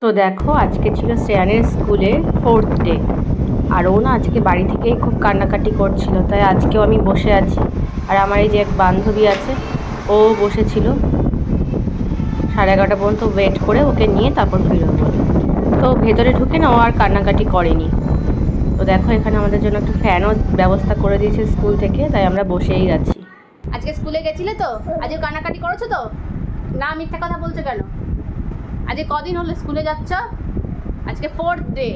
তো দেখো আজকে ছিল শ্রেয়ানের স্কুলে 4th ডে। আর ও না আজকে বাড়ি থেকেই খুব কান্নাকাটি করছিল, তাই আজকেও আমি বসে আছি। আর আমার এই যে এক বান্ধবী আছে, ও বসেছিল 11:30 পর্যন্ত ওয়েট করে ওকে নিয়ে তারপর ফিরবো বলে। তো ভেতরে ঢুকে না ও আর কান্নাকাটি করেনি। তো দেখো এখানে আমাদের জন্য একটু ফ্যানও ব্যবস্থা করে দিয়েছে স্কুল থেকে, তাই আমরা বসেই আছি। আজকে স্কুলে গেছিলে তো? আজকে কান্নাকাটি করেছো তো? না মিথ্যা কথা বলছো কেন? আজকে কদিন হলো স্কুলে যাচ্ছ? আজকে 4th ডে,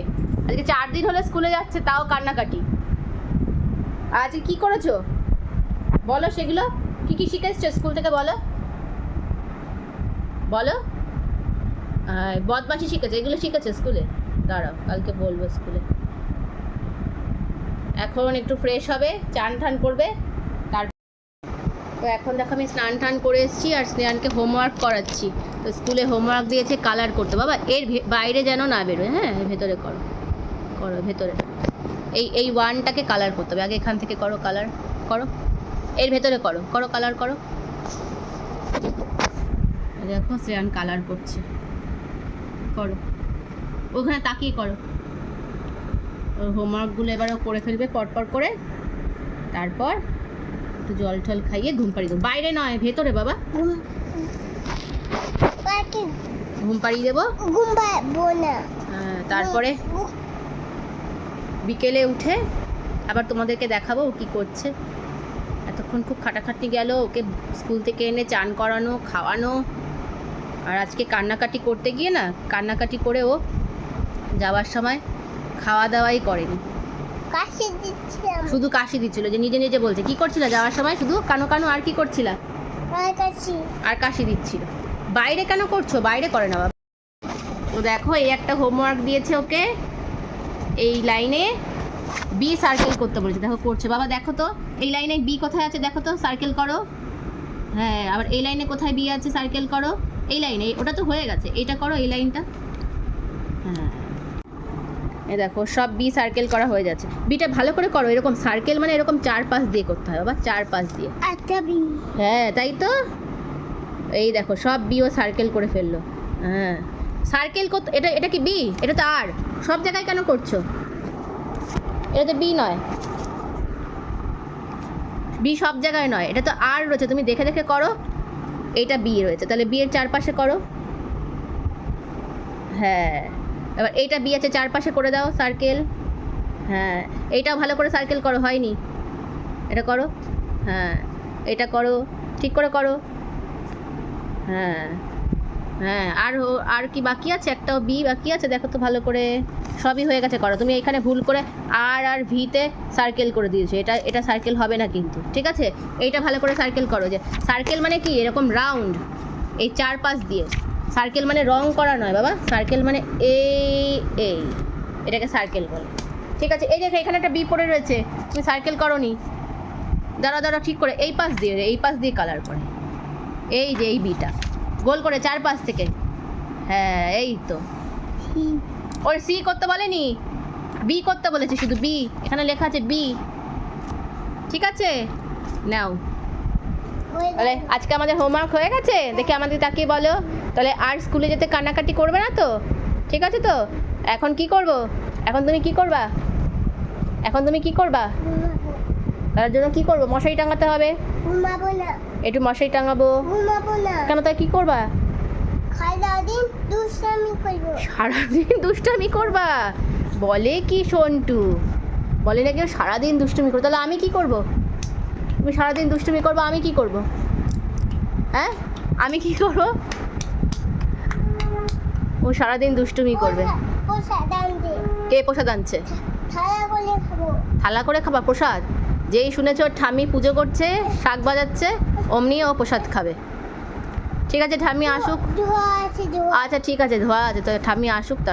আজকে 4 দিন হলো স্কুলে যাচ্ছে, তাও কান্নাকাটি। আজকে কি করেছো বলো, সেগুলো কি কি শিখে এসছো স্কুল থেকে? বলো বলো। বদমাশি শিখেছো, এগুলো শিখেছো স্কুলে? দাঁড়াও, কালকে বলবো স্কুলে। এখন একটু ফ্রেশ হবে, চান টান করবে। তো এখন দেখো আমি স্নান টান করে এসেছি আর স্নেহানকে হোমওয়ার্ক করাচ্ছি। তো স্কুলে হোমওয়ার্ক দিয়েছে কালার করতে। বাবা এর বাইরে যেন না বেরোয়, হ্যাঁ ভেতরে করো, করো ভেতরে। এই ওয়ানটাকে কালার করতে হবে, আগে এখান থেকে করো, কালার করো, এর ভেতরে করো, করো কালার করো। দেখো শ্রেয়ান কালার করছে, করো, ওখানে তাকিয়ে করো। ওর হোমওয়ার্কগুলো এবারও করে ফেলবে পরপর করে, তারপর একটু জল টল খাইয়ে ঘুম পাড়িয়ে দেবো। বাইরে নয়, ভেতরে বাবা, ঘুম পাড়িয়ে দেবো। হ্যাঁ, তারপরে বিকেলে উঠে আবার তোমাদেরকে দেখাবো ও কী করছে। এতক্ষণ খুব খাটাখাটনি গেল, ওকে স্কুল থেকে এনে চান করানো, খাওয়ানো। আর আজকে কান্নাকাটি করতে গিয়ে না, কান্নাকাটি করে ও যাওয়ার সময় খাওয়া দাওয়াই করেনি, শুধু কাশি দিচ্ছিল। যে নিজে নিজে বলছে কি করছিল যাওয়ার সময়, শুধু কানো কানো। আর কি করছিল? আর কাশি দিচ্ছিল। বাইরে কেন করছো? বাইরে করে না বাবা। তো দেখো এই একটা হোমওয়ার্ক দিয়েছে ওকে, এই লাইনে বি সার্কেল করতে বলেছে, দেখো করছে। বাবা দেখো তো এই লাইনে বি কোথায় আছে, দেখো তো, সার্কেল করো। হ্যাঁ, আবার এই লাইনে কোথায় বি আছে, সার্কেল করো। এই লাইনে, ওটা তো হয়ে গেছে, এটা করো, এই লাইনটা। হ্যাঁ, এই দেখো সব বি সার্কেল করা হয়ে যাচ্ছে। বিটা ভালো করে করো, এরকম সার্কেল মানে এরকম 4 পাশ দিয়ে করতে হয় বাবা, 4 পাশ দিয়ে। হ্যাঁ তাই তো, এই দেখো সব বিও সার্কেল করে ফেললো। হ্যাঁ সার্কেল করতে, এটা এটা কি বি? এটা তো আর। সব জায়গায় কেন করছো? এটা তো বি নয়, বি সব জায়গায় নয়, এটা তো আর রয়েছে, তুমি দেখে দেখে করো। এইটা বি রয়েছে, তাহলে বি এর 4 পাশে করো। হ্যাঁ, এবার এইটা বি আছে, 4 পাশে করে দাও সার্কেল। হ্যাঁ, এইটাও ভালো করে সার্কেল করো, হয়নি, এটা করো। হ্যাঁ, এটা করো, ঠিক করে করো। হ্যাঁ হ্যাঁ, আর কি বাকি আছে? একটাও বি বাকি আছে, দেখো তো ভালো করে। সবই হয়ে গেছে, করো। তুমি এখানে ভুল করে আর ভিতে সার্কেল করে দিয়েছো, এটা সার্কেল হবে না কিন্তু, ঠিক আছে? এইটা ভালো করে সার্কেল করো। যে সার্কেল মানে কি, এরকম রাউন্ড, এই 4 পাশ দিয়ে। সার্কেল মানে রং করা নয় বাবা, সার্কেল মানে এই এটাকে সার্কেল বলে, ঠিক আছে? এই দেখো এখানে একটা বি পড়ে রয়েছে, তুমি সার্কেল করো নি। দাঁড়া ঠিক করে, এই পাশ দিয়ে কালার করে, এই যে এই বিটা গোল করে 4 পাশ থেকে। হ্যাঁ এই তো, ওর সি করতে বলেনি, বি করতে বলেছে, শুধু বি, এখানে লেখা আছে বি, ঠিক আছে? নাও, তাহলে আজকে আমাদের হোমওয়ার্ক হয়ে গেছে, দেখে আমাদের তাকিয়ে বলো। তাহলে আর স্কুলে যেতে কান্নাকাটি করবে না তো? ঠিক আছে তো? এখন কি করব? এখন তুমি কি করবা? তার জন্য কি করবো? মশারি টাঙাতে হবে। একটু মশারি টাঙাবো। কেন, তাই কি করবা? সারাদিন দুষ্টামি করবা? বলে কি সন্টু, বলে নাকি সারাদিন দুষ্টুমি করবো। তাহলে আমি কি করব? তুমি সারাদিন দুষ্টুমি করবো, আমি কি করব? হ্যাঁ, আমি কি করবো? ও সারাদিন দুষ্টুমি করবে। কে প্রসাদ আনছে? থালা করে খাবা প্রসাদ? যেই শুনেছ ঠাম্মি পুজো করছে, শাক বাজাচ্ছে, অমনি ও প্রসাদ খাবে। ঠিক আছে, ঠাম্মি আসুক। আচ্ছা ঠিক আছে, ধোয়া আছে তো, ঠাম্মি আসুক তার